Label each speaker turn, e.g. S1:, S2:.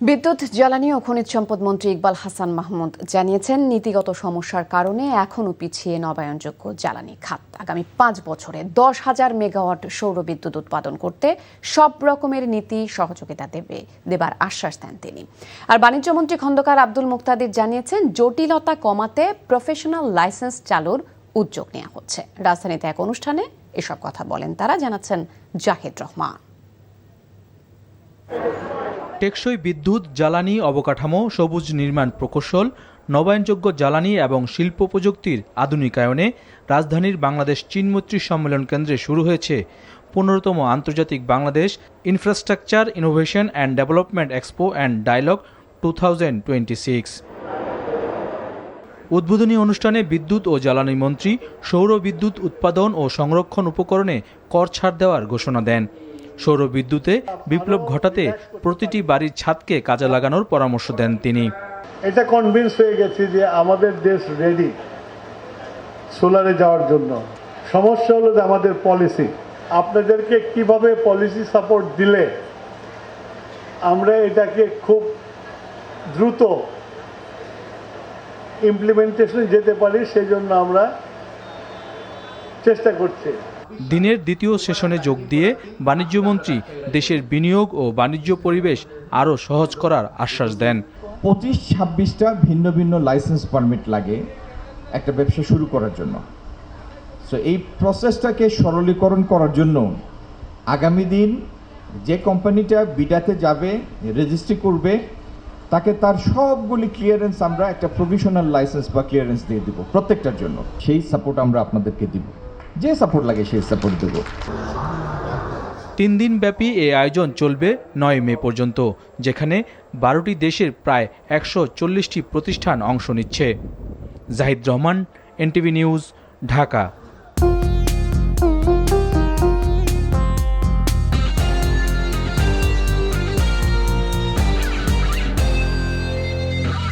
S1: বিদ্যুৎ, জ্বালানি ও খনিজ সম্পদ মন্ত্রী ইকবাল হাসান মাহমুদ জানিয়েছেন, নীতিগত সমস্যার কারণে এখনও পিছিয়ে নবায়নযোগ্য জ্বালানি খাত। আগামী 5 বছরে 10,000 মেগাওয়াট সৌর বিদ্যুৎ উৎপাদন করতে সব রকমের নীতি সহযোগিতা দেবার আশ্বাস দেন তিনি। আর বাণিজ্যমন্ত্রী খন্দকার আব্দুল মুক্তাদির জানিয়েছেন, জটিলতা কমাতে প্রফেশনাল লাইসেন্স চালুর উদ্যোগ নেওয়া হচ্ছে। রাজধানীতে এক অনুষ্ঠানে এসব কথা বলেন তারা, জানাচ্ছেন জাহিদ রহমান।
S2: টেকসই বিদ্যুৎ, জ্বালানি অবকাঠামো, সবুজ নির্মাণ প্রকৌশল, নবায়নযোগ্য জ্বালানি এবং শিল্প প্রযুক্তির আধুনিকায়নে রাজধানীর বাংলাদেশ চীন মৈত্রী সম্মেলন কেন্দ্রে শুরু হয়েছে 15তম আন্তর্জাতিক Bangladesh infrastructure innovation and development expo and dialogue 2026। উদ্বোধনী অনুষ্ঠানে বিদ্যুৎ ও জ্বালানি মন্ত্রী সৌর বিদ্যুৎ উৎপাদন ও সংরক্ষণ উপকরণে কর ছাড় দেওয়ার ঘোষণা দেন। সৌর বিদ্যুতে বিপ্লব ঘটাতে প্রতিটি বাড়ির ছাদকে কাজে লাগানোর পরামর্শ দেন তিনি।
S3: এটা কনভিন্স হয়ে গেছি যে আমাদের দেশ রেডি সোলারে যাওয়ার জন্য। সমস্যা হলো যে আমাদের পলিসি, আপনাদেরকে কিভাবে পলিসি সাপোর্ট দিলে আমরা এটাকে খুব দ্রুত ইমপ্লিমেন্টেশনে যেতে পারি, সেই জন্য আমরা চেষ্টা করছি।
S2: দিনের দ্বিতীয় সেশনে যোগ দিয়ে বাণিজ্যমন্ত্রী দেশের বিনিয়োগ ও বাণিজ্য পরিবেশ আরও সহজ করার আশ্বাস দেন।
S4: 25-26টা ভিন্ন ভিন্ন লাইসেন্স পারমিট লাগে একটা ব্যবসা শুরু করার জন্য। সো এই প্রসেসটাকে সরলীকরণ করার জন্য আগামী দিন যে কোম্পানিটা বিডাতে যাবে, রেজিস্ট্রি করবে, তাকে তার সবগুলি ক্লিয়ারেন্স আমরা একটা প্রভিশনাল লাইসেন্স বা ক্লিয়ারেন্স দিয়ে দিব প্রত্যেকটার জন্য। সেই সাপোর্ট আমরা আপনাদেরকে দিব, যে সাপোর্ট লাগে সেই সাপোর্ট দেব।
S2: 3 দিন ব্যাপী এই আয়োজন চলবে 9 মে পর্যন্ত, যেখানে 12টি দেশের প্রায় 140টি প্রতিষ্ঠান অংশ নিচ্ছে। Zahid Rahman, NTV news, Dhaka.